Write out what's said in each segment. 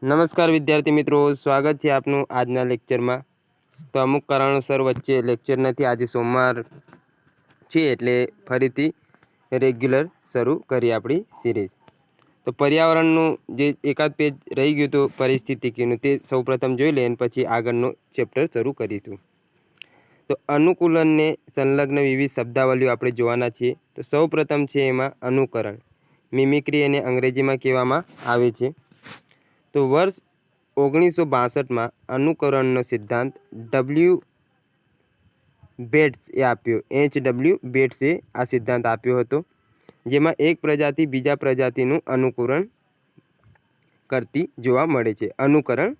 નમસ્કાર વિદ્યાર્થી મિત્રો, સ્વાગત છે આપનું આજના લેક્ચરમાં। તો અમુક કારણોસર વચ્ચે લેક્ચર નથી, આજે સોમવાર છે એટલે ફરીથી રેગ્યુલર શરૂ કરી આપણી સિરીઝ। તો પર્યાવરણનું જે એકાદ પેજ રહી ગયું હતું પરિસ્થિતિકીનું, તે સૌપ્રથમ જોઈ લે અને પછી આગળનું ચેપ્ટર શરૂ કરીશું। તો અનુકૂલનને સંલગ્ન વિવિધ શબ્દાવલીઓ આપણે જોવાના છીએ। તો સૌપ્રથમ છે એમાં અનુકરણ, મિમિક્રી એને અંગ્રેજીમાં કહેવામાં આવે છે। તો વર્ષ 1962માં અનુકરણનો સિદ્ધાંત બેટ્સે આપ્યો। બેટ્સે આ સિદ્ધાંત આપ્યો હતો, જેમાં એક પ્રજાતિ બીજા પ્રજાતિનું અનુકરણ કરતી જોવા મળે છે। અનુકરણ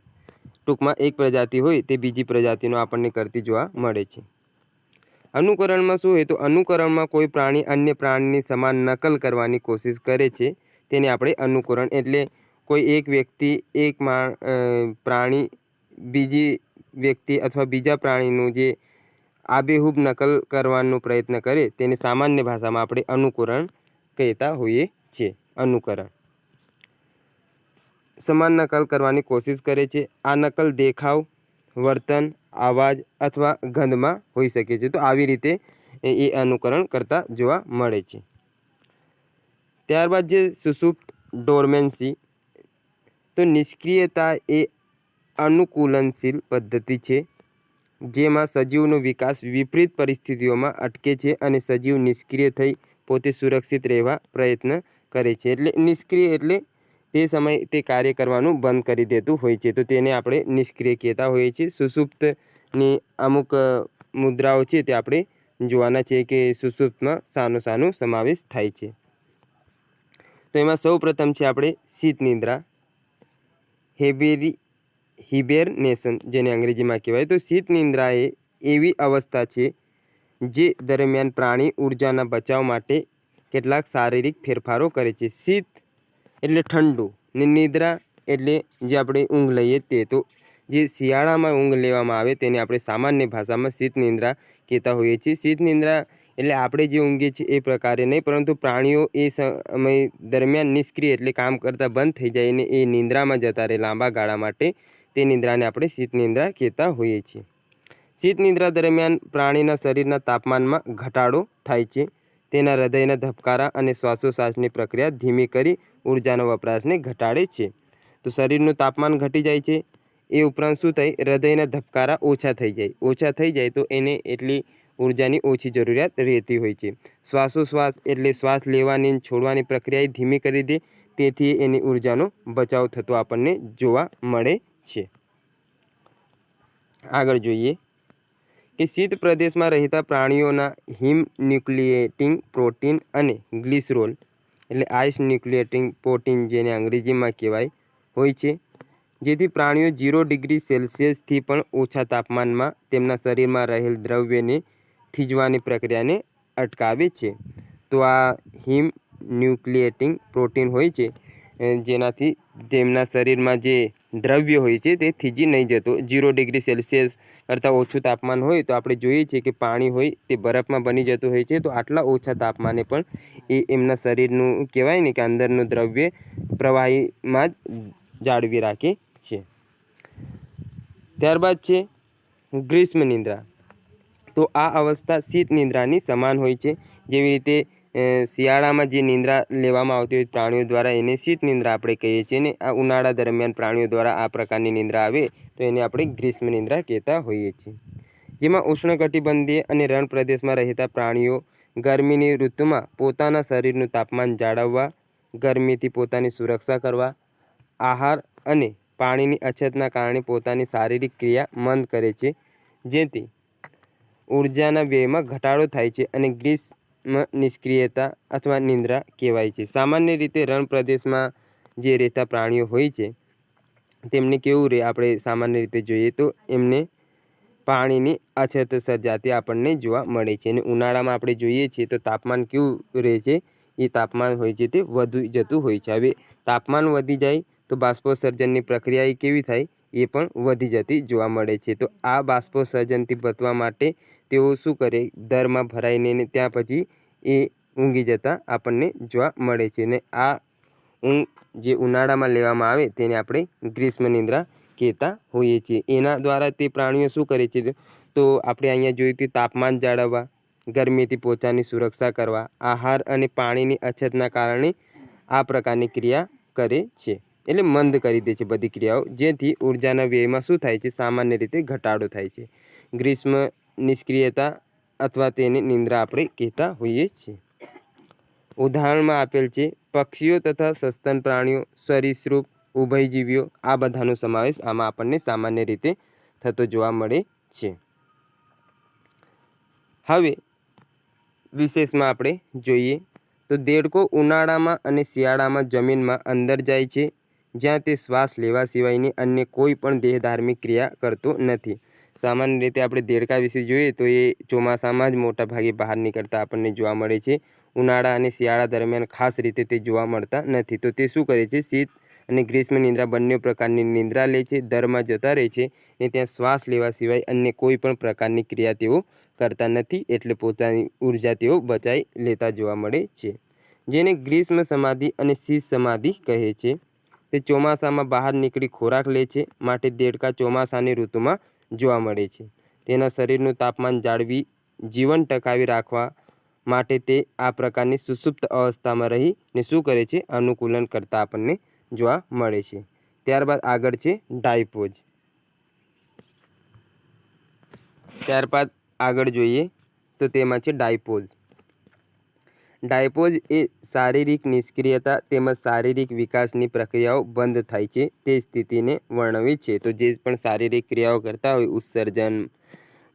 ટૂંકમાં એક પ્રજાતિ હોય તે બીજી પ્રજાતિનું આપણને કરતી જોવા મળે છે। અનુકરણમાં શું હોય તો અનુકરણમાં કોઈ પ્રાણી અન્ય પ્રાણીની સમાન નકલ કરવાની કોશિશ કરે છે, તેને આપણે અનુકરણ એટલે કોઈ એક વ્યક્તિ પ્રાણી બીજી વ્યક્તિ અથવા બીજા પ્રાણીનું જે આબેહૂબ નકલ કરવાનો પ્રયત્ન કરે તેને સામાન્ય ભાષામાં આપણે અનુકરણ કહેતા હોઈએ છીએ। અનુકરણ સમાન નકલ કરવાની કોશિશ કરે છે। આ નકલ દેખાવ, વર્તન, અવાજ અથવા ગંધમાં હોઈ શકે છે। તો આવી રીતે એ અનુકરણ કરતા જોવા મળે છે। ત્યારબાદ જે સુષુપ્ત ડોર્મેન્સી, તો નિષ્ક્રિયતા એ અનુકૂલનશીલ પદ્ધતિ છે, જેમાં સજીવનો વિકાસ વિપરીત પરિસ્થિતિઓમાં અટકે છે અને સજીવ નિષ્ક્રિય થઈ પોતે સુરક્ષિત રહેવા પ્રયત્ન કરે છે। એટલે નિષ્ક્રિય એટલે તે સમયે તે કાર્ય કરવાનું બંધ કરી દેતું હોય છે, તો તેને આપણે નિષ્ક્રિય કહેતા હોઈએ છીએ। સુષુપ્તની અમુક મુદ્રાઓ છે તે આપણે જોવાના છે કે સુષુપ્તમાં શાનો સમાવેશ થાય છે। તો એમાં સૌ પ્રથમ છે આપણે શીત નિદ્રા, હિબેરનેશન જેને અંગ્રેજીમાં કહેવાય। તો શીત નિદ્રા એ એવી અવસ્થા છે જે દરમિયાન પ્રાણી ઊર્જાના બચાવ માટે કેટલાક શારીરિક ફેરફારો કરે છે। શીત એટલે ઠંડુ ને નિદ્રા એટલે જે આપણે ઊંઘ લઈએ તે। તો જે શિયાળામાં ઊંઘ લેવામાં આવે તેને આપણે સામાન્ય ભાષામાં શીત નિદ્રા કહેતા હોઈએ છીએ। શીત નિદ્રા એટલે આપણે જે ઊંઘીએ છીએ એ પ્રકારે નહીં, પરંતુ પ્રાણીઓ એ સમય દરમિયાન નિષ્ક્રિય એટલે કામ કરતાં બંધ થઈ જાય અને એ નિંદ્રામાં જતા રહે લાંબા ગાળા માટે, તે નિંદ્રાને આપણે શીત નિદ્રા કહેતા હોઈએ છીએ। શીત નિદ્રા દરમિયાન પ્રાણીના શરીરના તાપમાનમાં ઘટાડો થાય છે, તેના હૃદયના ધબકારા અને શ્વાસોશ્વાસની પ્રક્રિયા ધીમી કરી ઊર્જાના વપરાશને ઘટાડે છે। તો શરીરનું તાપમાન ઘટી જાય છે, એ ઉપરાંત શું થાય, હૃદયના ધબકારા ઓછા થઈ જાય તો એને એટલી ઊર્જાની ઓછી જરૂરિયાત રહેતી હોય છે। શ્વાસોશ્વાસ એટલે શ્વાસ લેવાની છોડવાની પ્રક્રિયા ધીમી કરી દે, તેથી એની ઊર્જાનો બચાવ થતો આપણને જોવા મળે છે। આગળ જોઈએ કે શીત પ્રદેશમાં રહેતા પ્રાણીઓના હિમ ન્યુક્લિએટિંગ પ્રોટીન અને ગ્લિસરોલ એટલે આઇસ ન્યુક્લિએટિંગ પ્રોટીન જેને અંગ્રેજીમાં કહેવાય હોય છે, જેથી પ્રાણીઓ 0 ડિગ્રી સેલ્સિયસથી પણ ઓછા તાપમાનમાં તેમના શરીરમાં રહેલ દ્રવ્યને થીજવાની પ્રક્રિયાને અટકાવે છે। તો આ હિમ ન્યુક્લિએટિંગ પ્રોટીન હોય છે, જેનાથી તેમના શરીરમાં જે દ્રવ્ય હોય છે તે થીજી નહીં જતો। 0 ડિગ્રી સેલ્સિયસ કરતાં ઓછું તાપમાન હોય તો આપણે જોઈએ છીએ કે પાણી હોય તે બરફમાં બની જતું હોય છે, તો આટલા ઓછા તાપમાને પણ એ એમના શરીરનું કહેવાય ને કે અંદરનું દ્રવ્ય પ્રવાહીમાં જ જાળવી રાખે છે। ત્યારબાદ છે ગ્રીષ્મ નિદ્રા, તો આ અવસ્થા શીત નિદ્રાની સમાન હોય છે। જેવી રીતે શિયાળામાં જે નિદ્રા લેવામાં આવતી હોય પ્રાણીઓ દ્વારા એને શીત નિદ્રા આપણે કહીએ છીએ, ને આ ઉનાળા દરમિયાન પ્રાણીઓ દ્વારા આ પ્રકારની નિદ્રા આવે તો એને આપણે ગ્રીષ્મ નિદ્રા કહેતા હોઈએ છીએ। જેમાં ઉષ્ણકટિબંધીય અને રણ પ્રદેશમાં રહેતા પ્રાણીઓ ગરમીની ઋતુમાં પોતાના શરીરનું તાપમાન જાળવવા, ગરમીથી પોતાની સુરક્ષા કરવા, આહાર અને પાણીની અછતના કારણે પોતાની શારીરિક ક્રિયા મંદ કરે છે, જેથી ઊર્જાના વ્યયમાં ઘટાડો થાય છે અને ગ્રીષ્મ નિષ્ક્રિયતા અથવા નિદ્રા કહેવાય છે। સામાન્ય રીતે રણ પ્રદેશમાં જે રહેતા પ્રાણીઓ હોય છે તેમને કેવું રહે, આપણે સામાન્ય રીતે જોઈએ તો એમને પાણીની અછત સર્જાતી આપણને જોવા મળે છે, અને ઉનાળામાં આપણે જોઈએ છીએ તો તાપમાન કેવું રહે છે, એ તાપમાન હોય છે તે વધુ જતું હોય છે। હવે તાપમાન વધી જાય તો બાષ્પોત્સર્જનની પ્રક્રિયા કેવી થાય, એ પણ વધી જતી જોવા મળે છે। તો આ બાષ્પોત્સર્જનથી બચવા માટે તેઓ શું કરે, દરમાં ભરાઈને ત્યાં પછી એ ઊંઘી જતા આપણને જોવા મળે છે, ને આ ઊંઘ જે ઉનાળામાં લેવામાં આવે તેને આપણે ગ્રીષ્મ નિંદ્રા કહેતા હોઈએ છીએ. એના દ્વારા તે પ્રાણીઓ શું કરે છે, તો આપણે અહીંયા જોયું કે તાપમાન જાળવવા, ગરમીથી પોતાની સુરક્ષા કરવા, આહાર અને પાણીની અછતના કારણે આ પ્રકારની ક્રિયા કરે છે. એટલે મંદ કરી દે છે બધી ક્રિયાઓ, જેથી ઉર્જાના વ્યયમાં શું થાય છે, સામાન્ય રીતે ઘટાડો થાય છે. ગ્રીષ્મ નિષ્ક્રિયતા અથવા તેને નિંદ્રા આપણે કહેતા હોઈએ છીએ. ઉદાહરણમાં આપેલ છે પક્ષીઓ તથા સસ્તન પ્રાણીઓ, સરીસૃપ, ઉભયજીવીઓ, આ બધાનો સમાવેશ આમાં આપણને સામાન્ય રીતે થતો જોવા મળે છે. હવે વિશેષમાં આપણે જોઈએ તો દેડકો ઉનાળામાં અને શિયાળામાં જમીનમાં અંદર જાય છે, જ્યાં તે શ્વાસ લેવા સિવાયની અન્ય કોઈ પણ દેહધાર્મિક ક્રિયા કરતો નથી. સામાન્ય રીતે આપણે દેડકા વિશે જોઈએ તો એ ચોમાસામાં જ મોટા ભાગે બહાર નીકળતા આપણને જોવા મળે છે. ઉનાળા અને શિયાળા દરમિયાન ખાસ રીતે તે જોવા મળતા નથી. તો તે શું કરે છે, શીત અને ગ્રીષ્મ નિંદ્રા બંને પ્રકારની નિંદ્રા લે છે, દરમાં જતા રહે છે ને ત્યાં શ્વાસ લેવા સિવાય અન્ય કોઈ પણ પ્રકારની ક્રિયા તેઓ કરતા નથી. એટલે પોતાની ઉર્જા તેઓ બચાવી લેતા જોવા મળે છે, જેને ગ્રીષ્મ સમાધિ અને શીત સમાધિ કહે છે. તે ચોમાસામાં બહાર નીકળી ખોરાક લે છે, માટે દેડકા ચોમાસાની ઋતુમાં જોવા મળે છે. તેના શરીરનું તાપમાન જાળવી જીવન ટકાવી રાખવા માટે તે આ પ્રકારની સુષુપ્ત અવસ્થામાં રહીને શું કરે છે, અનુકૂલન કરતા આપણને જોવા મળે છે. ત્યારબાદ આગળ છે ડાયપોઝ. ત્યારબાદ આગળ જોઈએ તો તેમાં છે ડાયપોઝ. ડાયપોઝ એ શારીરિક નિષ્ક્રિયતા તેમજ શારીરિક વિકાસની પ્રક્રિયાઓ બંધ થાય છે તે સ્થિતિને વર્ણવે છે. તો જે પણ શારીરિક ક્રિયાઓ કરતા હોય, ઉત્સર્જન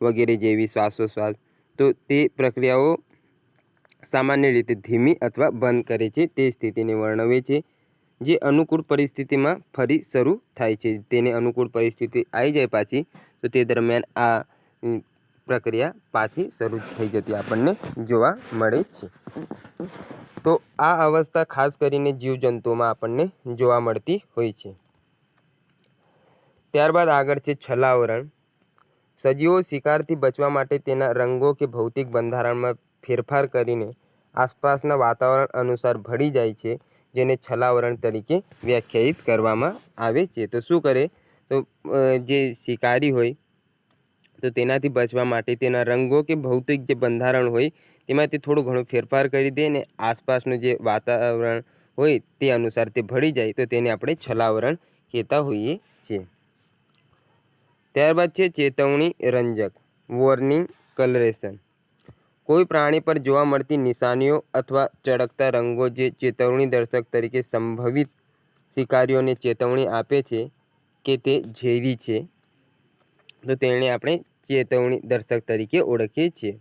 વગેરે જેવી, શ્વાસોશ્વાસ, તો તે પ્રક્રિયાઓ સામાન્ય રીતે ધીમી અથવા બંધ કરે છે તે સ્થિતિને વર્ણવે છે, જે અનુકૂળ પરિસ્થિતિમાં ફરી શરૂ થાય છે. તેને અનુકૂળ પરિસ્થિતિ આવી જાય પાછી, તો તે દરમિયાન આ પ્રક્રિયા પાછી શરૂ થઈ જતી આપણને જોવા મળે છે. તો આ અવસ્થા ખાસ કરીને જીવજંતુઓમાં આપણને જોવા મળતી હોય છે. ત્યારબાદ આગળ છે છલાવરણ. સજીવો શિકારથી બચવા માટે તેના રંગો કે ભૌતિક બંધારણમાં ફેરફાર કરીને આસપાસના વાતાવરણ અનુસાર ભળી જાય છે, જેને છલાવરણ તરીકે વ્યાખ્યાયિત કરવામાં આવે છે. તો શું કરે, તો જે શિકારી હોય તો તેનાથી બચવા માટે તેના રંગો કે ભૌતિક જે બંધારણ હોય તેમાંથી થોડું ઘણું ફેરફાર કરી દે ને આસપાસનું જે વાતાવરણ હોય તે અનુસાર તે ભળી જાય, તો તેને આપણે છલાવરણ કહેતા હોઈએ છીએ. ત્યારબાદ છે ચેતવણી રંજક, વોર્નિંગ કલરેશન. કોઈ પ્રાણી પર જોવા મળતી નિશાનીઓ અથવા ચળકતા રંગો જે ચેતવણી દર્શક તરીકે સંભવિત શિકારીઓને ચેતવણી આપે છે કે તે ઝેરી છે, તો તેને આપણે ચેતવણી દર્શક તરીકે ઓળખીએ છીએ.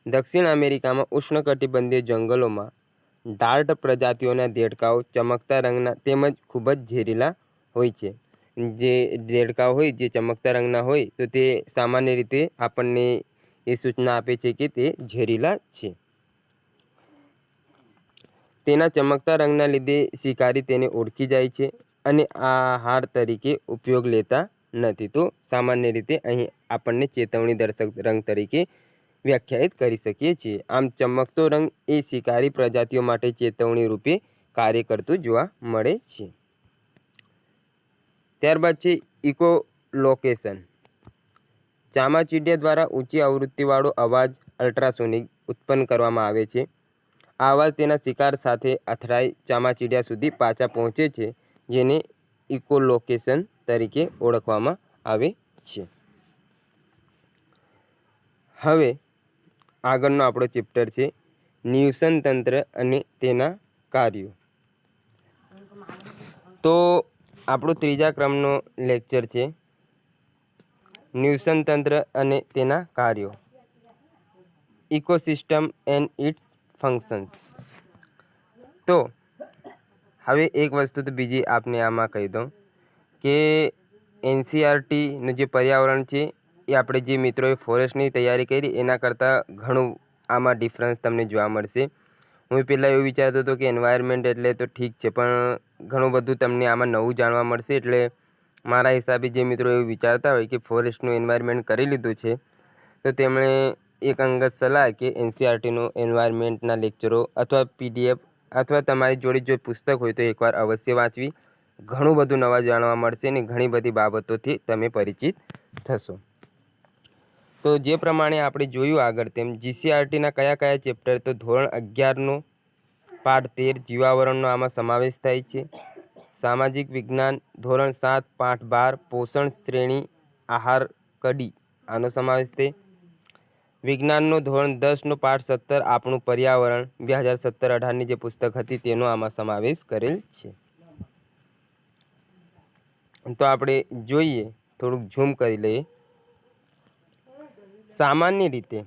દક્ષિણ અમેરિકામાં ઉષ્ણકટિબંધીય જંગલોમાં ડાર્ટ પ્રજાતિઓના દેડકાઓ ચમકતા રંગના તેમજ ખૂબ જ ઝેરીલા હોય છે. જે દેડકા હોય જે ચમકતા રંગના હોય તો તે સામાન્ય રીતે આપણને એ સૂચના આપે છે કે તે ઝેરીલા છે. તેના ચમકતા રંગના લીધે શિકારી તેને ઓળખી જાય છે અને આહાર તરીકે ઉપયોગ લેતા નથી. તો સામાન્ય રીતે અહીં આપણને ચેતવણી દર્શક રંગ તરીકે વ્યાખ્યાયિત કરી શકીએ છીએ. આમ ચમકતો રંગ એ શિકારી પ્રજાતિઓ માટે ચેતવણી રૂપે કાર્ય કરતું જોવા મળે છે. ત્યારબાદ છે ઇકોલોકેશન. ચામાચીડિયા દ્વારા ઊંચી આવૃત્તિવાળો અવાજ અલ્ટ્રાસોનિક ઉત્પન્ન કરવામાં આવે છે. આ અવાજ તેના શિકાર સાથે અથડાઈ ચામાચીડિયા સુધી પાછા પહોંચે છે, જેને ઇકોલોકેશન તરીકે ઓળખવામાં આવે છે. હવે આગળનો આપણો ચેપ્ટર છે નિવસન તંત્ર અને તેના કાર્યો. તો આપણો ત્રીજા ક્રમનો લેક્ચર છે નિવસન તંત્ર અને તેના કાર્યો, ઇકોસિસ્ટમ એન્ડ ઇટ્સ ફંક્શન્સ. તો હવે એક વસ્તુ તો બીજી આપને આમાં કહી દઉં કે એનસીઆરટીનું જે પર્યાવરણ છે એ આપણે જે મિત્રોએ ફોરેસ્ટની તૈયારી કરી એના કરતાં ઘણું આમાં ડિફરન્સ તમને જોવા મળશે. હું પહેલાં એવું વિચારતો હતો કે એન્વાયરમેન્ટ એટલે તો ઠીક છે, પણ ઘણું બધું તમને આમાં નવું જાણવા મળશે. એટલે મારા હિસાબે જે મિત્રો એવું વિચારતા હોય કે ફોરેસ્ટનું એન્વાયરમેન્ટ કરી લીધું છે તો તેમણે એક અંગત સલાહ કે એનસીઆરટીનો એન્વાયરમેન્ટના લેક્ચરો અથવા પીડીએફ અથવા તમારી જોડે જો પુસ્તક હોય તો એકવાર અવશ્ય વાંચવી. ઘણું બધું નવા જાણવા મળશે અને ઘણી બધી બાબતોથી તમે પરિચિત થશો. તો જે પ્રમાણે આપણે જોયું આગળ તેમ જીસીઆરટીના કયા કયા ચેપ્ટર, તો ધોરણ 11નો પાઠ 13 જીવાવરણનો આમાં સમાવેશ થાય છે. સામાજિક વિજ્ઞાન ધોરણ 7 પાઠ 12 પોષણ શ્રેણી આહાર કડી આનો સમાવેશ થાય. વિજ્ઞાનનો ધોરણ 10નો પાઠ 17 આપણું પર્યાવરણ 2017-18ની જે પુસ્તક હતી તેનો આમાં સમાવેશ કરેલ છે. તો આપણે જોઈએ, થોડુંક ઝૂમ કરી લઈએ. સામાન્ય રીતે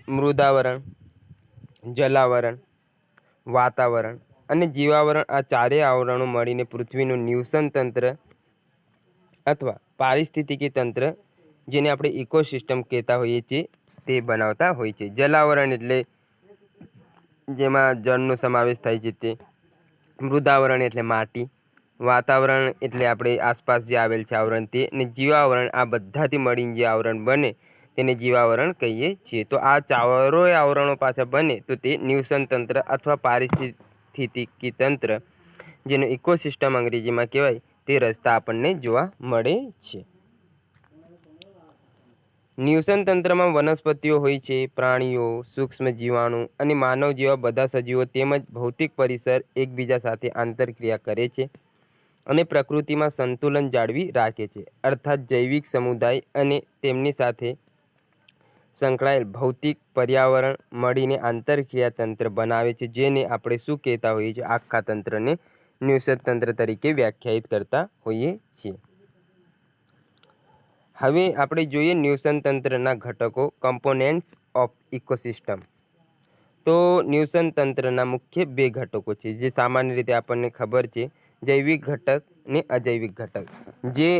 મૃદાવરણ, જલાવરણ, વાતાવરણ અને જીવાવરણ આ ચારેય આવરણો મળીને પૃથ્વીનું નિવસન તંત્ર અથવા પારિસ્થિતિકી તંત્ર, જેને આપણે ઇકોસિસ્ટમ કહેતા હોઈએ છીએ, તે બનાવતા હોય છે. જલાવરણ એટલે જેમાં જળનો સમાવેશ થાય છે તે. મૃદાવરણ એટલે માટી. વાતાવરણ એટલે આપણે આસપાસ જે આવેલ છે આવરણ તે. અને જીવાવરણ આ બધાથી મળીને જે આવરણ બને તેને જીવાવરણ કહીએ છીએ. તો આ ચારોય આવરણો પાછા બને તો તે નિવસન તંત્ર અથવા પારિસ્થિતિકી તંત્ર, જેનો ઇકોસિસ્ટમ અંગ્રેજીમાં કહેવાય, તે રચતા આપણને જોવા મળે છે. નિવસન તંત્રમાં વનસ્પતિઓ હોય છે, પ્રાણીઓ, સૂક્ષ્મ જીવાણુ અને માનવ જેવા બધા સજીવો તેમજ ભૌતિક પરિસર એકબીજા સાથે આંતરક્રિયા કરે છે અને પ્રકૃતિમાં સંતુલન જાળવી રાખે છે. અર્થાત જૈવિક સમુદાય અને તેમની સાથે સંકળાયેલ ભૌતિક પર્યાવરણ મળીને આંતરક્રિયા તંત્ર બનાવે છે, જેને આપણે શું કહેતા હોઈએ છીએ, આખા તંત્રને નિવસન તંત્ર તરીકે વ્યાખ્યાયિત કરતા હોઈએ છીએ. હવે આપણે જોઈએ નિવસન તંત્રના ઘટકો, કમ્પોનેન્ટ્સ ઓફ ઇકોસિસ્ટમ. તો નિવસન તંત્રના મુખ્ય બે ઘટકો છે, જે સામાન્ય રીતે આપણને ખબર છે, જૈવિક ઘટક ને અજૈવિક ઘટક. જે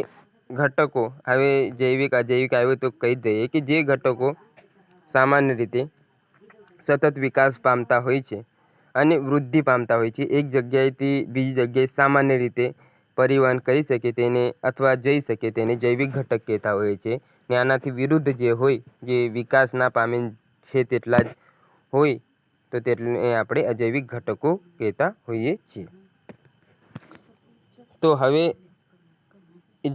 ઘટકો, હવે જૈવિક અજૈવિક આવ્યું તો કહી દઈએ કે જે ઘટકો સામાન્ય રીતે સતત વિકાસ પામતા હોય છે અને વૃદ્ધિ પામતા હોય છે, એક જગ્યાએથી બીજી જગ્યાએ સામાન્ય રીતે પરિવહન કરી શકે તેને અથવા જઈ શકે તેને જૈવિક ઘટક કહેતા હોય છે. ને આનાથી વિરુદ્ધ જે હોય, જે વિકાસ ના પામે છે તેટલા જ હોય, તો તેને આપણે અજૈવિક ઘટકો કહેતા હોઈએ છીએ. તો હવે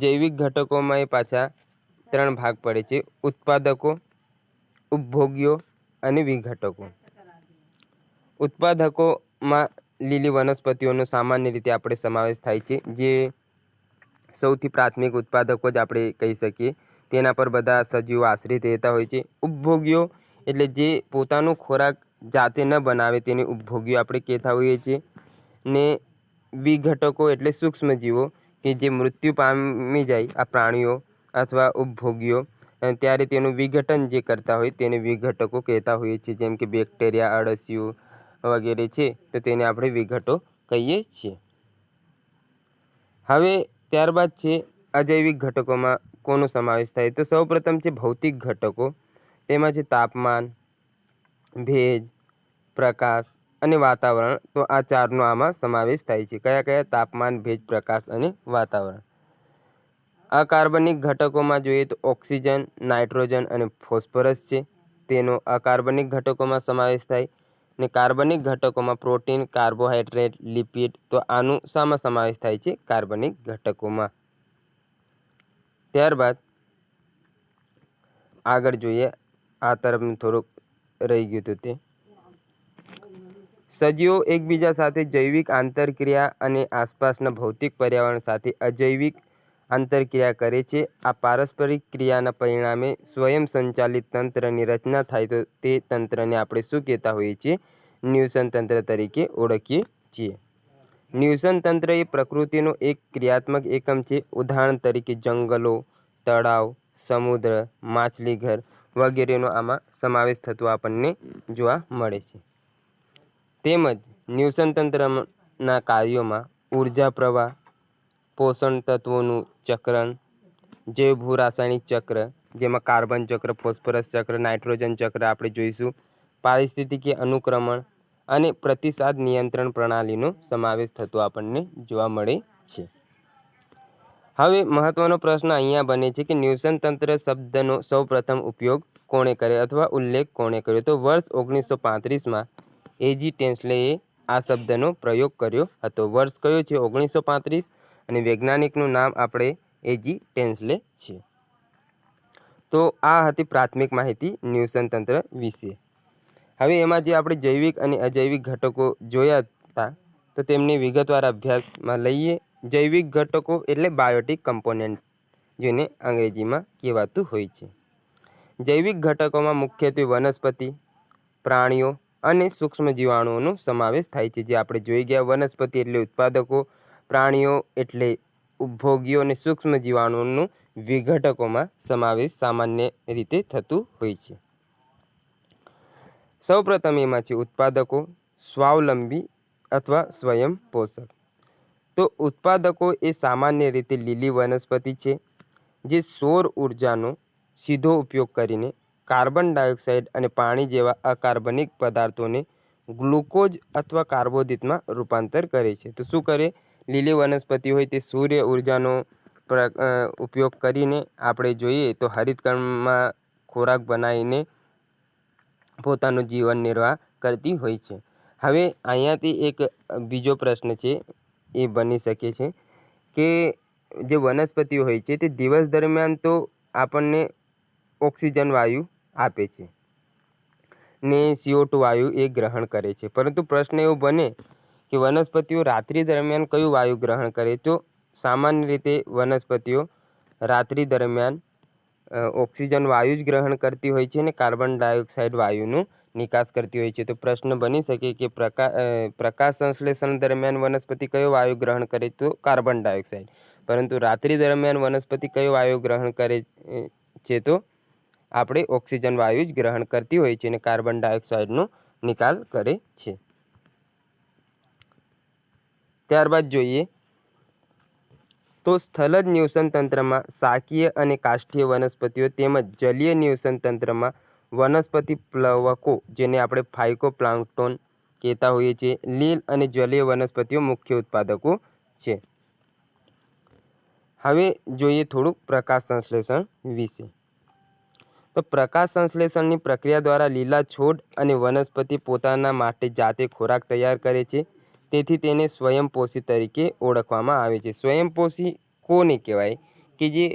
જૈવિક ઘટકોમાં એ પાછા 3 ભાગ પડે છે: ઉત્પાદકો, ઉપભોગ્યો અને વિઘટકો. ઉત્પાદકોમાં લીલી વનસ્પતિઓનો સામાન્ય રીતે આપણે સમાવેશ થાય છે, જે સૌથી પ્રાથમિક ઉત્પાદકો જ આપણે કહી શકીએ. તેના પર બધા સજીવો આશ્રિત રહેતા હોય છે. ઉપભોગ્યો એટલે જે પોતાનો ખોરાક જાતે ન બનાવે તેને ઉપભોગ્યો આપણે કહેતા હોઈએ છીએ. ને વિઘટકો એટલે સૂક્ષ્મજીવો કે જે મૃત્યુ પામી જાય આ પ્રાણીઓ અથવા ઉપભોગ્યો, ત્યારે તેનું વિઘટન જે કરતા હોય તેને વિઘટકો કહેતા હોઈએ છીએ. જેમ કે બેક્ટેરિયા, અળસિયું વગેરે છે, તો તેને આપણે વિઘટો કહીએ છીએ. હવે ત્યારબાદ છે અજૈવિક ઘટકોમાં કોનો સમાવેશ થાય, તો સૌપ્રથમ છે ભૌતિક ઘટકો. તેમાં છે તાપમાન, ભેજ, પ્રકાશ અને વાતાવરણ. તો આ ચારનો આમાં સમાવેશ થાય છે. કયા કયા? તાપમાન, ભેજ, પ્રકાશ અને વાતાવરણ. અકાર્બનિક ઘટકોમાં જોઈએ તો ઓક્સિજન, નાઇટ્રોજન અને ફોસ્ફરસ છે, તેનો અકાર્બનિક ઘટકોમાં સમાવેશ થાય. ને કાર્બનિક ઘટકોમાં પ્રોટીન, કાર્બોહાઈડ્રેટ, લિપિડ. તો આનું શામાં સમાવેશ થાય છે? કાર્બનિક ઘટકોમાં. ત્યારબાદ આગળ જોઈએ, આ તરફનું થોડુંક રહી ગયું હતું તે. સજીવો એકબીજા સાથે જૈવિક આંતરક્રિયા અને આસપાસના ભૌતિક પર્યાવરણ સાથે અજૈવિક આંતરક્રિયા કરે છે. આ પારસ્પરિક ક્રિયાના પરિણામે સ્વયં સંચાલિત તંત્રની રચના થાય, તો તે તંત્રને આપણે શું કહેતા હોઈએ છીએ? નિવસન તંત્ર તરીકે ઓળખીએ છીએ. નિવસન તંત્ર એ પ્રકૃતિનો એક ક્રિયાત્મક એકમ છે. ઉદાહરણ તરીકે જંગલો, તળાવ, સમુદ્ર, માછલીઘર વગેરેનો આમાં સમાવેશ થતો આપણને જોવા મળે છે. તેમજ નિવસન તંત્રના કાર્યોમાં ઉર્જા પ્રવાહ, પોષણ તત્વોનું ચક્રણ, જૈવ ભૂરાસાયણિક ચક્ર, જેમાં કાર્બન ચક્ર, ફોસ્ફરસ ચક્ર, નાઇટ્રોજન ચક્ર આપણે જોઈશું, પારિસ્થિતિકી અનુક્રમણ અને પ્રતિસાદ નિયંત્રણ પ્રણાલીનો સમાવેશ થતો આપણને જોવા મળે છે. હવે મહત્વનો પ્રશ્ન અહીંયા બને છે કે નિવસન તંત્ર શબ્દનો સૌપ્રથમ ઉપયોગ કોણે કર્યો અથવા ઉલ્લેખ કોણે કર્યો? તો વર્ષ 1935માં એજી ટેન્સલેએ આ શબ્દનો પ્રયોગ કર્યો હતો. વર્ષ કયો છે? 1935 અને વૈજ્ઞાનિકનું નામ આપણે એજી ટેન્સલે છે. તો આ હતી પ્રાથમિક માહિતી નિવસન તંત્ર વિશે. હવે એમાં જે આપણે જૈવિક અને અજૈવિક ઘટકો જોયા હતા તો તેમની વિગતવાર અભ્યાસમાં લઈએ. જૈવિક ઘટકો એટલે બાયોટિક કમ્પોનન્ટ, જેને અંગ્રેજીમાં કહેવાતું હોય છે. જૈવિક ઘટકોમાં મુખ્યત્વે વનસ્પતિ, પ્રાણીઓ અને સૂક્ષ્મ જીવાણુઓનો સમાવેશ થાય છે. જે આપણે જોઈ ગયા, વનસ્પતિ એટલે ઉત્પાદકો, પ્રાણીઓ એટલે ઉપભોગીઓ અને સૂક્ષ્મ જીવાણુઓનું વિઘટકોમાં સમાવેશ સામાન્ય રીતે થતું હોય છે. સૌપ્રથમ એમાં છે ઉત્પાદકો, સ્વાવલંબી અથવા સ્વયં પોષક. તો ઉત્પાદકો એ સામાન્ય રીતે લીલી વનસ્પતિ છે જે સૌર ઉર્જાનો સીધો ઉપયોગ કરીને કાર્બન ડાયોક્સાઇડ અને પાણી જેવા અકાર્બનિક પદાર્થોને ગ્લુકોઝ અથવા કાર્બોદિતમાં રૂપાંતર કરે છે. તો શું કરે? લીલી વનસ્પતિ હોય તે સૂર્ય ઉર્જાનો ઉપયોગ કરીને આપણે જોઈએ તો હરિતકર્મમાં ખોરાક બનાવીને પોતાનું જીવન નિર્વાહ કરતી હોય છે. હવે અહીંયાથી એક બીજો પ્રશ્ન છે એ બની શકે છે કે જે વનસ્પતિઓ હોય છે તે દિવસ દરમિયાન તો આપણને ઓક્સિજન વાયુ આપે છે ને CO2 વાયુ એ ગ્રહણ કરે છે, પરંતુ પ્રશ્ન એવો બને કે વનસ્પતિઓ રાત્રિ દરમિયાન કયું વાયુ ગ્રહણ કરે? તો સામાન્ય રીતે વનસ્પતિઓ રાત્રિ દરમિયાન ઓક્સિજન વાયુ જ ગ્રહણ કરતી હોય છે અને કાર્બન ડાયોક્સાઇડ વાયુનો નિકાસ કરતી હોય છે. તો પ્રશ્ન બની શકે કે પ્રકાશ સંશ્લેષણ દરમિયાન વનસ્પતિ કયો વાયુ ગ્રહણ કરે? તો કાર્બન ડાયોક્સાઇડ. પરંતુ રાત્રિ દરમિયાન વનસ્પતિ કયો વાયુ ગ્રહણ કરે છે? તો આપણે ઓક્સિજન વાયુ જ ગ્રહણ કરતી હોય છે અને કાર્બન ડાયોક્સાઇડનો નિકાલ કરે છે. ત્યારબાદ જોઈએ તો સ્થલજ નિવસન તંત્રમાં શાકીય અને કાષ્ઠીય વનસ્પતિઓ તેમજ જલીય નિવસન તંત્રમાં વનસ્પતિ પ્લવકો, જેને આપણે ફાઇટોપ્લાન્ક્ટન કહેતા હોઈએ છીએ, લીલ અને જલીય વનસ્પતિઓ મુખ્ય ઉત્પાદકો છે. હવે જોઈએ થોડુંક પ્રકાશ સંશ્લેષણ વિશે. તો પ્રકાશ સંશ્લેષણની પ્રક્રિયા દ્વારા લીલા છોડ અને વનસ્પતિ પોતાના માટે જાતે ખોરાક તૈયાર કરે છે. તેથી તેને સ્વયંપોષી તરીકે ઓળખવામાં આવે છે. સ્વયંપોષી કોને કહેવાય? કે જે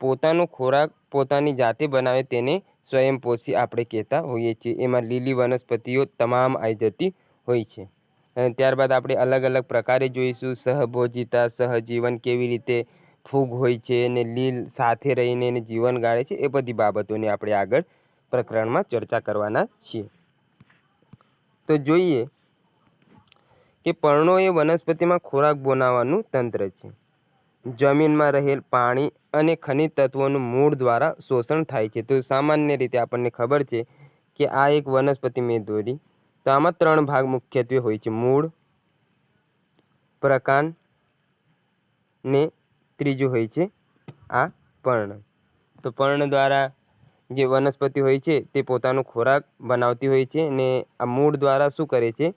પોતાનો ખોરાક પોતાની જાતે બનાવે તેને સ્વયંપોષી આપણે કહેતા હોઈએ છીએ. એમાં લીલી વનસ્પતિઓ તમામ આવી જતી હોય છે. ત્યારબાદ આપણે અલગ અલગ પ્રકારે જોઈશું. સહભોજિતા, સહજીવન, કેવી રીતે ફૂગ હોય છે અને લીલ સાથે રહીને એને જીવન ગાળે છે, એ બધી બાબતોની આપણે આગળ પ્રકરણમાં ચર્ચા કરવાના છીએ. તો જોઈએ કે પર્ણો એ વનસ્પતિમાં ખોરાક બનાવવાનું તંત્ર છે. જમીનમાં રહેલ પાણી અને ખનિજ તત્વોનું મૂળ દ્વારા શોષણ થાય છે. તો સામાન્ય રીતે આપણને ખબર છે કે આ એક વનસ્પતિ મેં દોરી, તો આમાં 3 ભાગ મુખ્યત્વે હોય છે: મૂળ, પ્રકાંડ ને ત્રીજું હોય છે આ પર્ણ. તો પર્ણ દ્વારા જે વનસ્પતિ હોય છે તે પોતાનો ખોરાક બનાવતી હોય છે અને આ મૂળ દ્વારા શું કરે છે?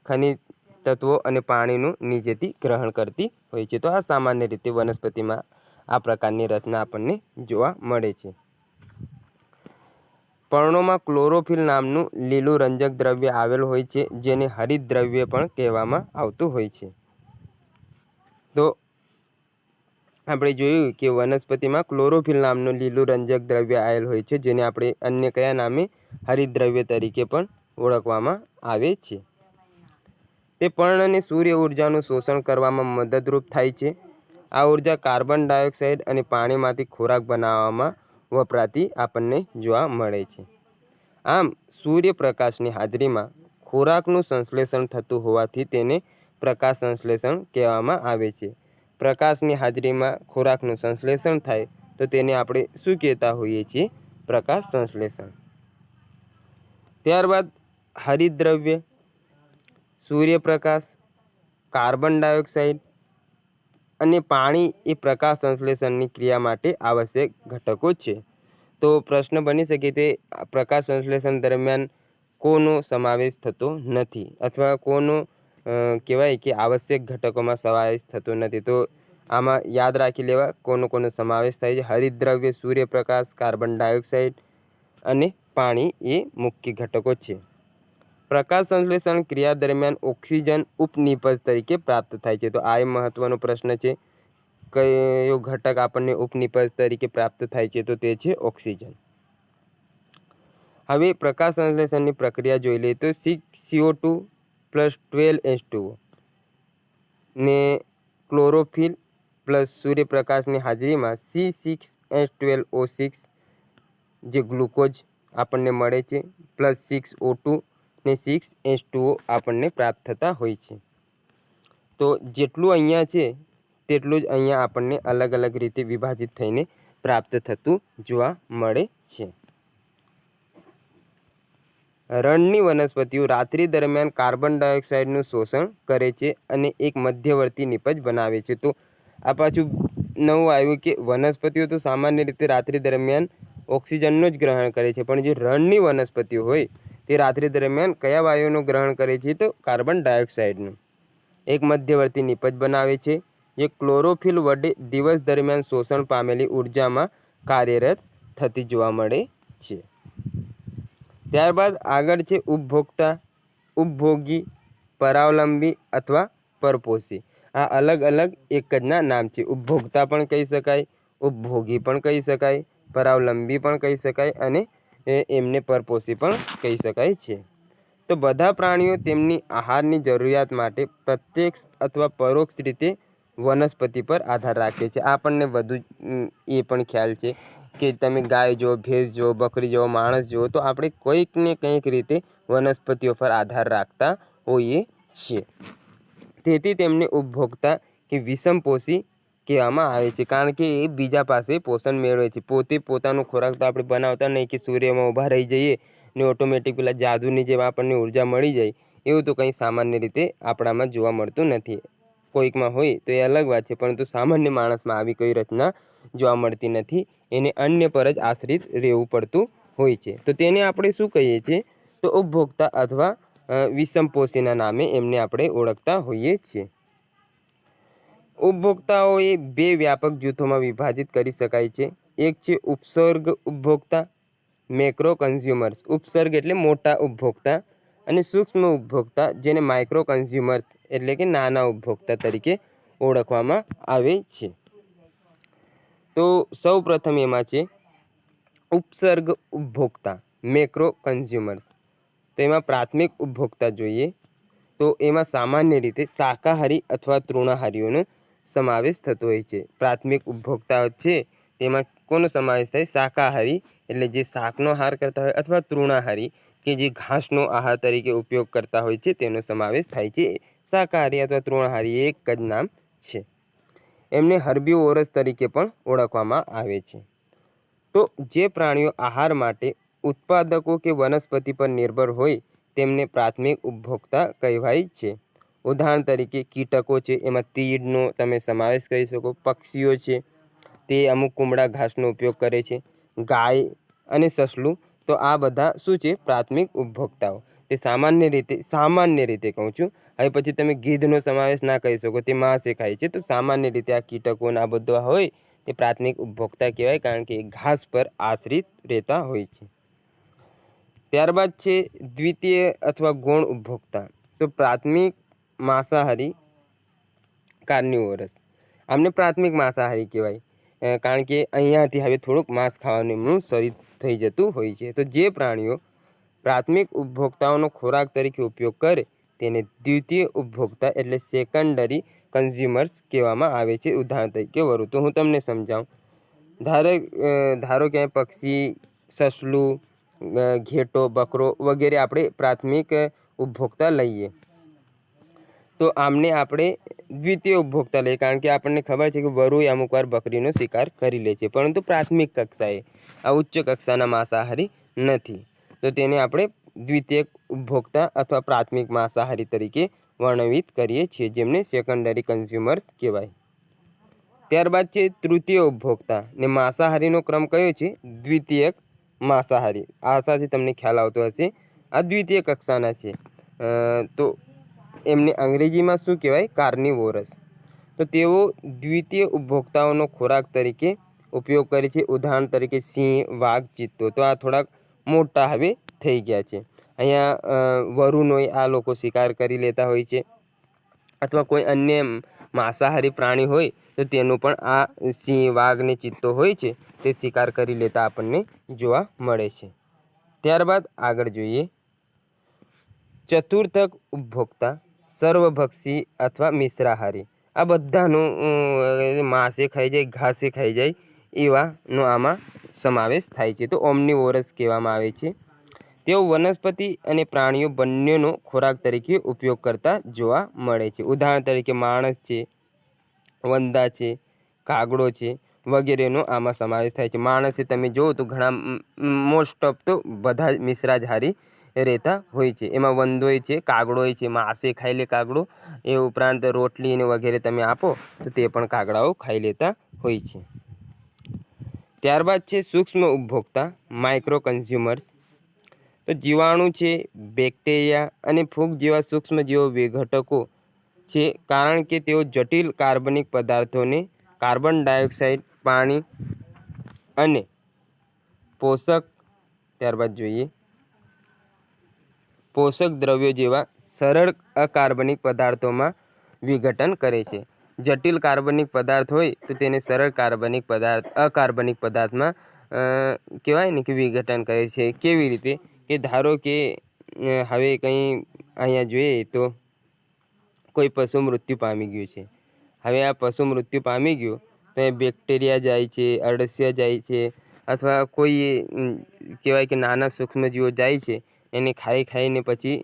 ખનિજ તત્વો અને પાણીનું નીચેથી ગ્રહણ કરતી હોય છે. તો આ સામાન્ય રીતે વનસ્પતિમાં આ પ્રકારની રચના આપણને જોવા મળે છે. પર્ણોમાં ક્લોરોફિલ નામનું લીલું રંજક દ્રવ્ય આવેલ હોય છે, જેને હરિત દ્રવ્ય પણ કહેવામાં આવતું હોય છે. તો આપણે જોયું કે વનસ્પતિમાં ક્લોરોફિલ નામનું લીલું રંજક દ્રવ્ય આવેલ હોય છે, જેને આપણે અન્ય કયા નામે હરિત દ્રવ્ય તરીકે પણ ઓળખવામાં આવે છે. તે પર્ણને સૂર્ય ઉર્જાનું શોષણ કરવામાં મદદરૂપ થાય છે. આ ઉર્જા કાર્બન ડાયોક્સાઇડ અને પાણીમાંથી ખોરાક બનાવવામાં વપરાતી આપણને જોવા મળે છે. આમ સૂર્યપ્રકાશની હાજરીમાં ખોરાકનું સંશ્લેષણ થતું હોવાથી તેને પ્રકાશ સંશ્લેષણ કહેવામાં આવે છે. પ્રકાશની હાજરીમાં ખોરાકનું સંશ્લેષણ થાય તો તેને આપણે શું કહેતા હોઈએ છીએ? પ્રકાશ સંશ્લેષણ. ત્યારબાદ હરિતદ્રવ્ય, સૂર્યપ્રકાશ, કાર્બન ડાયોક્સાઇડ અને પાણી એ પ્રકાશ સંશ્લેષણની ક્રિયા માટે આવશ્યક ઘટકો છે. તો પ્રશ્ન બની શકે તે પ્રકાશ સંશ્લેષણ દરમિયાન કોનો સમાવેશ થતો નથી અથવા કોનો કહેવાય કે આવશ્યક ઘટકોમાં સમાવેશ થતો નથી. તો આમાં યાદ રાખી લેવા કોનો સમાવેશ થાય છે. હરિતદ્રવ્ય, સૂર્યપ્રકાશ, કાર્બન ડાયોક્સાઇડ અને પાણી એ મુખ્ય ઘટકો છે. પ્રકાશ સંશ્લેષણ ક્રિયા દરમિયાન ઓક્સિજન ઉપનિપજ તરીકે પ્રાપ્ત થાય છે. તો આ એ મહત્વનો પ્રશ્ન છે, કયો ઘટક આપણને ઉપનિપજ તરીકે પ્રાપ્ત થાય છે? તો તે છે ઓક્સિજન. હવે પ્રકાશ સંશ્લેષણની પ્રક્રિયા જોઈ લઈએ તો 6CO2 + 12H2O ને ક્લોરોફિલ પ્લસ સૂર્યપ્રકાશની હાજરીમાં C6H12O6 જે ગ્લુકોઝ આપણને મળે છે પ્લસ 6O2 ને 6H2O આપણને પ્રાપ્ત થતા હોય છે. તો જેટલું અહીંયા છે તેટલું જ અહીંયા આપણને અલગ અલગ રીતે વિભાજિત થઈને પ્રાપ્ત થતું જોવા મળે છે. રણની વનસ્પતિઓ રાત્રિ દરમિયાન કાર્બન ડાયોક્સાઇડનું શોષણ કરે છે અને એક મધ્યવર્તી નિપજ બનાવે છે. તો આ પાછું નવું આવ્યું કે વનસ્પતિઓ તો સામાન્ય રીતે રાત્રિ દરમિયાન ઓક્સિજનનું જ ગ્રહણ કરે છે, પણ જે રણની વનસ્પતિઓ હોય તે રાત્રિ દરમિયાન કયા વાયુનું ગ્રહણ કરે છે? તો કાર્બન ડાયોક્સાઇડનું. એક મધ્યવર્તી નિપજ બનાવે છે જે ક્લોરોફિલ વડે દિવસ દરમિયાન શોષણ પામેલી ઉર્જામાં કાર્યરત થતી જોવા મળે છે. ત્યારબાદ આગળ છે ઉપભોક્તા, ઉપભોગી, પરાવલંબી અથવા પરપોષી. આ અલગ અલગ એક જ ના નામ છે. ઉપભોક્તા પણ કહી શકાય, ઉપભોગી પણ કહી શકાય, પરાવલંબી પણ કહી શકાય અને એમને પરપોષી પણ કહી શકાય છે. તો બધા પ્રાણીઓ તેમની આહારની જરૂરિયાત માટે પ્રત્યક્ષ અથવા પરોક્ષ રીતે વનસ્પતિ પર આધાર રાખે છે. આપણને બધું એ પણ ખ્યાલ છે કે તમે ગાય જુઓ, ભેંસ જુઓ, બકરી જુઓ, માણસ જુઓ, તો આપણે કોઈક ને કંઈક રીતે વનસ્પતિઓ પર આધાર રાખતા હોઈએ છીએ. તેથી તેમને ઉપભોક્તા કે વિષમપોષી કહેવામાં આવે છે, કારણ કે એ બીજા પાસે પોષણ મેળવે છે. પોતે પોતાનો ખોરાક તો આપણે બનાવતા નહીં કે સૂર્યમાં ઊભા રહી જઈએ ને ઓટોમેટિક પેલા જાદુની જેમ આપણને ઉર્જા મળી જાય, એવું તો કંઈ સામાન્ય રીતે આપણામાં જોવા મળતું નથી. કોઈકમાં હોય તો એ અલગ વાત છે, પરંતુ સામાન્ય માણસમાં આવી કોઈ રચના જોવા મળતી નથી. એને અન્ય પર જ આશ્રિત રહેવું પડતું હોય છે. તો તેને આપણે શું કહીએ છીએ? તો ઉપભોક્તા અથવા વિષમપોષીના નામે એમને આપણે ઓળખતા હોઈએ છીએ. ઉપભોક્તાઓએ બે વ્યાપક જૂથોમાં વિભાજિત કરી શકાય છે. એક છે ઉપસર્ગ ઉપભોક્તા, મેક્રો કન્ઝ્યુમર્સ. ઉપસર્ગ એટલે મોટા ઉપભોક્તા અને સૂક્ષ્મ ઉપભોક્તા જેને માઇક્રો કન્ઝ્યુમર્સ એટલે કે નાના ઉપભોક્તા તરીકે ઓળખવામાં આવે છે. તો સૌ પ્રથમ એમાં છે ઉપસર્ગ ઉપભોક્તા, મેક્રો કન્ઝ્યુમર્સ. તો એમાં પ્રાથમિક ઉપભોક્તા જોઈએ તો એમાં સામાન્ય રીતે શાકાહારી અથવા તૃણાહારીઓનો સમાવેશ થતો હોય છે. પ્રાથમિક ઉપભોક્તાઓ છે તેમાં કોનો સમાવેશ થાય? શાકાહારી એટલે જે શાકનો આહાર કરતા હોય, અથવા તૃણાહારી કે જે ઘાસનો આહાર તરીકે ઉપયોગ કરતા હોય છે તેનો સમાવેશ થાય છે. શાકાહારી અથવા તૃણાહારી એક જ નામ છે. એમને હર્બીવોરસ તરીકે પણ ઓળખવામાં આવે છે. તો જે પ્રાણીઓ આહાર માટે ઉત્પાદકો કે વનસ્પતિ પર નિર્ભર હોય તેમને પ્રાથમિક ઉપભોક્તા કહેવાય છે. ઉદાહરણ તરીકે કીટકો છે, એમાં તીડનો તમે સમાવેશ કરી શકો. પક્ષીઓ છે તે અમુક કુમળા ઘાસનો ઉપયોગ કરે છે. ગાય અને સસલું, તો આ બધા શું છે? પ્રાથમિક ઉપભોક્તાઓ. તે સામાન્ય રીતે કહું છું. હવે પછી તમે ગીધનો સમાવેશ ના કરી શકો, તે માંસે ખાય છે. તો સામાન્ય રીતે આ કીટકો આ બધા હોય તે પ્રાથમિક ઉપભોક્તા કહેવાય, કારણ કે ઘાસ પર આશ્રિત રહેતા હોય છે. ત્યારબાદ છે દ્વિતીય અથવા ગૌણ ઉપભોક્તા. તો પ્રાથમિક માંસાહારી કાર્નિવોરસ. આમને પ્રાથમિક માંસાહારી કહેવાય, કારણ કે અહીંયાથી હવે થોડુંક માંસ ખાવાનું એમનું શરીર થઈ જતું હોય છે. તો જે પ્રાણીઓ પ્રાથમિક ઉપભોક્તાઓનો ખોરાક તરીકે ઉપયોગ કરે તેને દ્વિતીય ઉપભોક્તા એટલે સેકન્ડરી કન્ઝ્યુમર્સ કહેવામાં આવે છે. ઉદાહરણ તરીકે વરું તો હું તમને સમજાવું. ધારો કે પક્ષી, સસલું, ઘેટો, બકરો વગેરે આપણે પ્રાથમિક ઉપભોક્તા લઈએ, તો આમને આપણે દ્વિતીય ઉપભોક્તા લઈએ, કારણ કે આપણને ખબર છે કે વરુ અમુક વાર બકરીનો શિકાર કરી લે છે, પરંતુ પ્રાથમિક કક્ષાએ, આ ઉચ્ચ કક્ષાના માંસાહારી નથી. તો તેને આપણે દ્વિતીય ઉપભોક્તા અથવા પ્રાથમિક માંસાહારી તરીકે વર્ણવિત કરીએ છીએ, જેમને સેકન્ડરી કન્ઝ્યુમર્સ કહેવાય. ત્યારબાદ છે તૃતીય ઉપભોક્તા. ને માંસાહારીનો ક્રમ કયો છે? દ્વિતીયક માંસાહારી. આશાથી તમને ખ્યાલ આવતો હશે. આ દ્વિતીય કક્ષાના છે. તો એમને અંગ્રેજીમાં શું કહેવાય? કાર્નિવોરસ. તો તેઓ દ્વિતીય ઉપભોક્તાઓનો ખોરાક તરીકે ઉપયોગ કરે છે. ઉદાહરણ તરીકે સિંહ, વાઘ, ચિત્તો. તો આ થોડાક મોટા હવે થઈ ગયા છે. અહીંયા વરુણ હોય આ લોકો શિકાર કરી લેતા હોય છે, અથવા કોઈ અન્ય માંસાહારી પ્રાણી હોય તો તેનું પણ આ સિંહ, વાઘ ને ચિત્તો હોય છે તે શિકાર કરી લેતા આપણને જોવા મળે છે. ત્યારબાદ આગળ જોઈએ, ચતુર્થક ઉપભોક્તા સર્વભક્ષી અથવા મિશ્રાહારી. આ બધાનું માંસે ખાઈ જાય, ઘાસે ખાઈ જાય એવાનો આમાં સમાવેશ થાય છે. તો ઓમ્નિવોરસ કહેવામાં આવે છે. તેઓ વનસ્પતિ અને પ્રાણીઓ બંનેનો ખોરાક તરીકે ઉપયોગ કરતા જોવા મળે છે. ઉદાહરણ તરીકે માણસ છે, વંદા છે, કાગડો છે વગેરેનો આમાં સમાવેશ થાય છે. માણસે તમે જુઓ તો ઘણા મોસ્ટ ઓફ તો બધા જ મિશ્રાહારી રહેતા હોય છે. એમાં વંદોય છે, કાગડોય છે, માસે ખાઈ લે કાગડો, એ ઉપરાંત રોટલી ને વગેરે તમે આપો તો તે પણ કાગડાઓ ખાઈ લેતા હોય છે. ત્યારબાદ છે સૂક્ષ્મ ઉપભોક્તા માઇક્રો કન્ઝ્યુમર્સ. તો જીવાણુ છે, બેક્ટેરિયા અને ફૂગ જેવા સૂક્ષ્મ જીવો વિઘટકો છે, કારણ કે તેઓ જટિલ કાર્બનિક પદાર્થોને કાર્બન ડાયોક્સાઇડ, પાણી અને પોષક ત્યારબાદ જોઈએ પોષક દ્રવ્યો જેવા સરળ અકાર્બનિક પદાર્થોમાં વિઘટન કરે છે. જટિલ કાર્બનિક પદાર્થ હોય તો તેને સરળ કાર્બનિક પદાર્થ અકાર્બનિક પદાર્થમાં કહેવાય ને કે વિઘટન કરે છે. કેવી રીતે કે ધારો કે હવે કંઈ અહીંયા જોઈએ તો કોઈ પશુ મૃત્યુ પામી ગયું છે. હવે આ પશુ મૃત્યુ પામી ગયું તો એ બેક્ટેરિયા જાય છે, અળસિયા જાય છે, અથવા કોઈ કહેવાય કે નાના સૂક્ષ્મજીવો જાય છે, એને ખાઈને પછી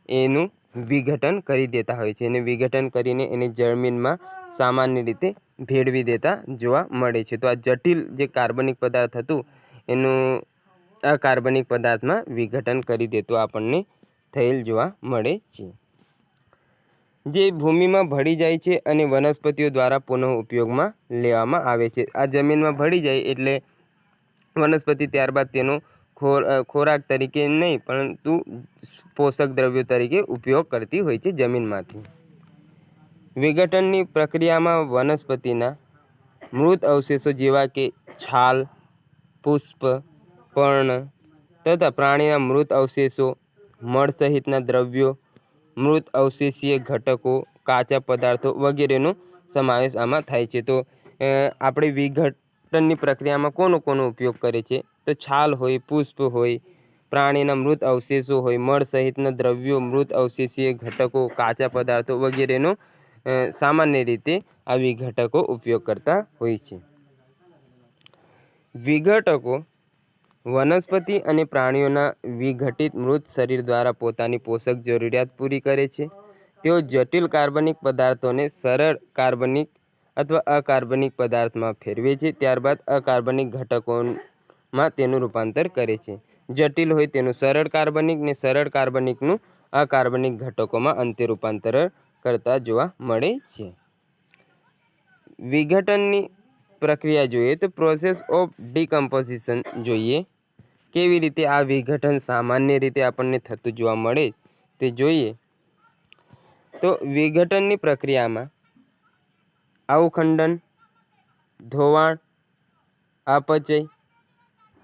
એનું વિઘટન કરી દેતા હોય છે. એને વિઘટન કરીને એને જમીનમાં સામાન્ય રીતે ભેળવી દેતા જોવા મળે છે. તો આ જટિલ જે કાર્બનિક પદાર્થ હતું એનું અકાર્બનિક પદાર્થમાં વિઘટન કરી દેતું આપણને થયેલ જોવા મળે છે. જે ભૂમિમાં ભળી જાય છે અને વનસ્પતિઓ દ્વારા પુનઃ ઉપયોગમાં લેવામાં આવે છે. આ જમીનમાં ભળી જાય એટલે વનસ્પતિ ત્યારબાદ તેનો ખોરાક તરીકે નહીં પરંતુ પોષક દ્રવ્યો તરીકે ઉપયોગ કરતી હોય છે જમીનમાંથી. વિઘટનની પ્રક્રિયામાં વનસ્પતિના મૃત અવશેષો જેવા કે છાલ, પુષ્પ, પર્ણ તથા પ્રાણીના મૃત અવશેષો, મળ સહિતના દ્રવ્યો, મૃત અવશેષીય ઘટકો, કાચા પદાર્થો વગેરેનો સમાવેશ આમાં થાય છે. તો આપણે વિઘટનની પ્રક્રિયામાં કોનો ઉપયોગ કરે છે તો છાલ હોય, પુષ્પ હોય, પ્રાણીના મૃત અવશેષો હોય, મળ સહિતના દ્રવ્યો, મૃત અવશેષીય ઘટકો, કાચા પદાર્થો વગેરેનો સામાન્ય રીતે આ વિઘટકો ઉપયોગ કરતા હોય છે. વિઘટકો વનસ્પતિ અને પ્રાણીઓના વિઘટિત મૃત શરીર દ્વારા પોતાની પોષક જરૂરિયાત પૂરી કરે છે. તેઓ જટિલ કાર્બનિક પદાર્થોને સરળ કાર્બનિક અથવા અકાર્બનિક પદાર્થમાં ફેરવે છે, ત્યારબાદ અકાર્બનિક ઘટકોમાં તેનું રૂપાંતર કરે છે. જટિલ હોય તેનું સરળ કાર્બનિક ને સરળ કાર્બનિકનું અકાર્બનિક ઘટકોમાં અંતે રૂપાંતર કરતા જોવા મળે છે. વિઘટનની પ્રક્રિયા જોઈએ તો પ્રોસેસ ઓફ ડિકમ્પોઝિશન જોઈએ. કેવી રીતે આ વિઘટન સામાન્ય રીતે આપણને થતું જોવા મળે તે જોઈએ. તો વિઘટનની પ્રક્રિયામાં અવખંડન, ધોવાણ, અપચય,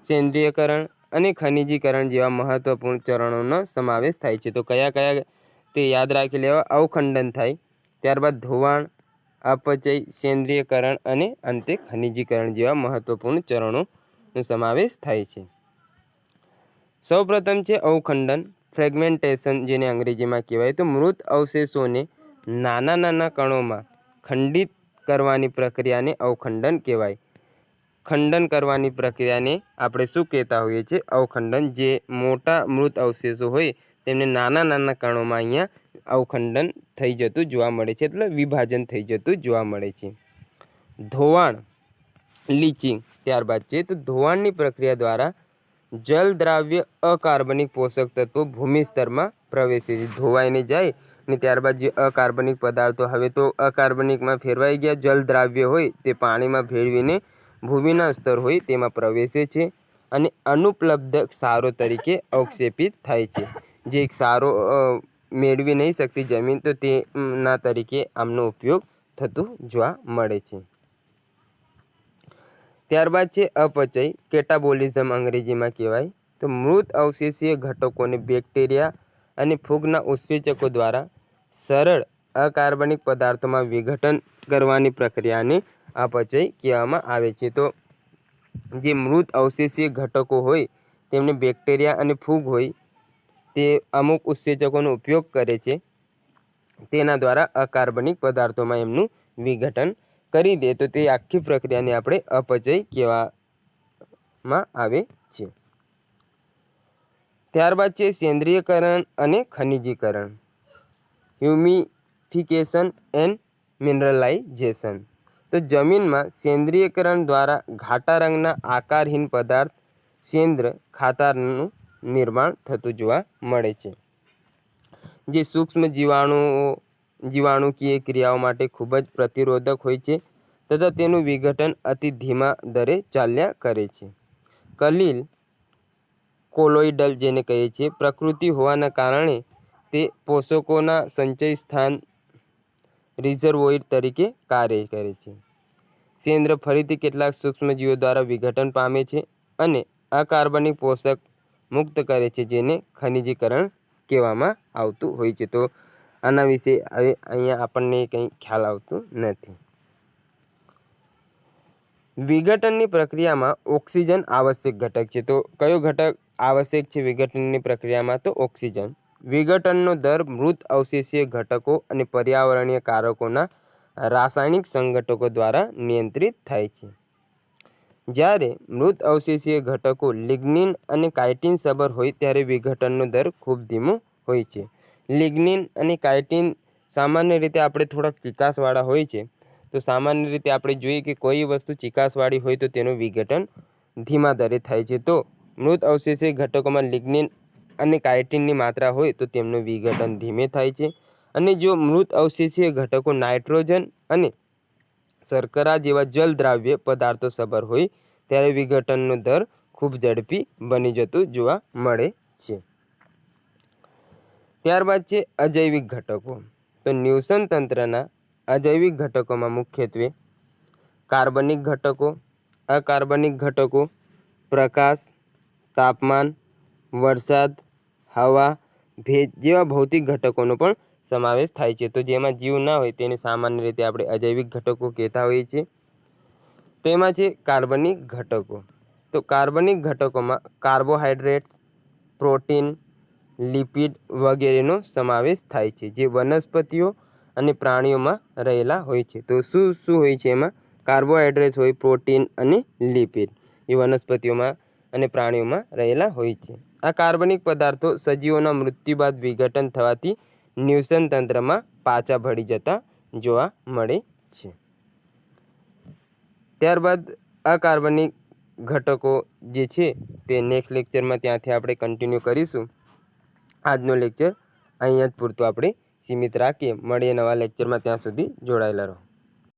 સેન્દ્રિયકરણ અને ખનિજીકરણ જેવા મહત્વપૂર્ણ ચરણોનો સમાવેશ થાય છે. તો કયા કયા તે યાદ રાખી લેવા. અવખંડન થાય, ત્યારબાદ ધોવાણ, અપચય, સેન્દ્રિયકરણ અને અંતે ખનિજીકરણ જેવા મહત્વપૂર્ણ ચરણોનો સમાવેશ થાય છે. સૌપ્રથમ છે અવખંડન, ફ્રેગમેન્ટેશન જેને અંગ્રેજીમાં કહેવાય. તો મૃત અવશેષોને નાના નાના કણોમાં ખંડિત કરવાની પ્રક્રિયાને અવખંડન કહેવાય. ખંડન કરવાની પ્રક્રિયાને આપણે શું કહેતા હોઈએ છીએ? અવખંડન. જે મોટા મૃત અવશેષો હોય તેમને નાના નાના કણોમાં અહીંયા અવખંડન થઈ જતું જોવા મળે છે, એટલે વિભાજન થઈ જતું જોવા મળે છે. ધોવાણ, લીચિંગ ત્યારબાદ છે. તો ધોવાણની પ્રક્રિયા દ્વારા જલ દ્રાવ્ય અકાર્બનિક પોષક તત્વો ભૂમિ સ્તરમાં પ્રવેશે છે. ધોવાઈને જાય ને ત્યારબાદ જે અકાર્બનિક પદાર્થો હવે તો અકાર્બનિકમાં ફેરવાઈ ગયા, જલ દ્રાવ્ય હોય તે પાણીમાં ભેળવીને ભૂમિના સ્તર હોય તેમાં પ્રવેશે છે અને અનુપલબ્ધ ક્ષારો તરીકે અવક્ષેપિત થાય છે. જે ક્ષારો મેળવી નહીં શકતી જમીન તો તેના તરીકે આમનો ઉપયોગ થતું જોવા મળે છે. ત્યારબાદ છે અપચય, કેટાબોલિઝમ અંગ્રેજીમાં કહેવાય. તો મૃત અવશેષીય ઘટકોને બેક્ટેરિયા અને ફૂગના ઉત્સેચકો દ્વારા સરળ અકાર્બનિક પદાર્થોમાં વિઘટન કરવાની પ્રક્રિયાને અપચય કહેવામાં આવે છે. તો જે મૃત અવશેષીય ઘટકો હોય તેમને બેક્ટેરિયા અને ફૂગ હોય તે અમુક ઉત્સેચકોનો ઉપયોગ કરે છે, તેના દ્વારા અકાર્બનિક પદાર્થોમાં એમનું વિઘટન કરી દે તો તે આખી પ્રક્રિયાને આપણે અપચય કહેવામાં આવે છે. ત્યારબાદ છે સેન્દ્રિયકરણ અને ખનિજીકરણ, હ્યુમિફિકેશન એન્ડ મિનરલાઇઝેશન. તો જમીનમાં સેન્દ્રિયકરણ દ્વારા ઘાટા રંગના આકારહીન પદાર્થ સેન્દ્ર ખાતરનું નિર્માણ થતું જોવા મળે છે, જે સૂક્ષ્મ જીવાણુકીય ક્રિયાઓ માટે ખૂબ જ પ્રતિરોધક હોય છે તથા તેનું વિઘટન અતિ ધીમા દરે ચાલ્યા કરે છે. કલીલ કોલોઇડલ જેને કહીએ છીએ પ્રકૃતિ હોવાના કારણે તે પોષકોના સંચય સ્થાન રિઝર્વોઇર તરીકે કાર્ય કરે છે. સેન્દ્ર ફરીથી કેટલાક સૂક્ષ્મજીવો દ્વારા વિઘટન પામે છે અને અકાર્બનિક પોષક મુક્ત કરે છે, જેને ખનિજીકરણ કહેવામાં આવતું હોય છે. તો આના વિશે હવે અહીંયા આપણને કંઈ ખ્યાલ આવતું નથી. વિઘટનની પ્રક્રિયામાં ઓક્સિજન આવશ્યક ઘટક છે. તો કયો ઘટક આવશ્યક છે વિઘટનની પ્રક્રિયામાં? તો ઓક્સિજન. વિઘટનનો દર મૃત અવશેષીય ઘટકો અને પર્યાવરણીય કારકોના રાસાયણિક સંઘટકો દ્વારા નિયંત્રિત થાય છે. જ્યારે મૃત અવશેષીય ઘટકો લિગ્નિન અને કાઇટિન સભર હોય ત્યારે વિઘટનનો દર ખૂબ ધીમો હોય છે. લિગ્નિન અને કાઇટિન સામાન્ય રીતે આપણે થોડાક ચીકાશવાળા હોય છે. તો સામાન્ય રીતે આપણે જોઈએ કે કોઈ વસ્તુ ચીકાશવાળી હોય તો તેનું વિઘટન ધીમા દરે થાય છે. તો મૃત અવશેષીય ઘટકોમાં લિગ્નિન અને કાઇટિનની માત્રા હોય તો તેમનું વિઘટન ધીમે થાય છે. અને જો મૃત અવશેષીય ઘટકો નાઇટ્રોજન અને શર્કરા જેવા જલદ્રાવ્ય પદાર્થો સભર હોય ત્યારે વિઘટનનો દર ખૂબ ઝડપી બની જતું જોવા મળે છે. ત્યારબાદ છે અજૈવિક ઘટકો. તો નિવસન તંત્રના અજૈવિક ઘટકોમાં મુખ્યત્વે કાર્બનિક ઘટકો, અકાર્બનિક ઘટકો, પ્રકાશ, તાપમાન, વરસાદ, હવા, ભેજ જેવા ભૌતિક ઘટકોનો પણ સમાવેશ થાય છે. તો જેમાં જીવ ના હોય તેને સામાન્ય રીતે આપણે અજૈવિક ઘટકો કહેતા હોઈએ છીએ. તો એમાં છે કાર્બનિક ઘટકો. તો કાર્બનિક ઘટકોમાં કાર્બોહાઈડ્રેટ, પ્રોટીન, લિપિડ વગેરેનો સમાવેશ થાય છે, જે વનસ્પતિઓ અને પ્રાણીઓમાં રહેલા હોય છે. તો શું શું હોય છે એમાં? કાર્બોહાઈડ્રેટ્સ હોય, પ્રોટીન અને લિપિડ એ વનસ્પતિઓમાં અને પ્રાણીઓમાં રહેલા હોય છે. આ કાર્બનિક પદાર્થો સજીવોના મૃત્યુ બાદ વિઘટન થવાથી નિવસન તંત્રમાં પાછા ભળી જતા જોવા મળે છે. ત્યારબાદ અકાર્બનિક ઘટકો જે છે તે નેક્સ્ટ લેક્ચરમાં ત્યાંથી આપણે કન્ટિન્યુ કરીશું. આજનો લેક્ચર અહીંયા જ પૂરતો આપણે સીમિત રાખીએ. મળીએ નવા લેક્ચરમાં, ત્યાં સુધી જોડાયેલા રહો.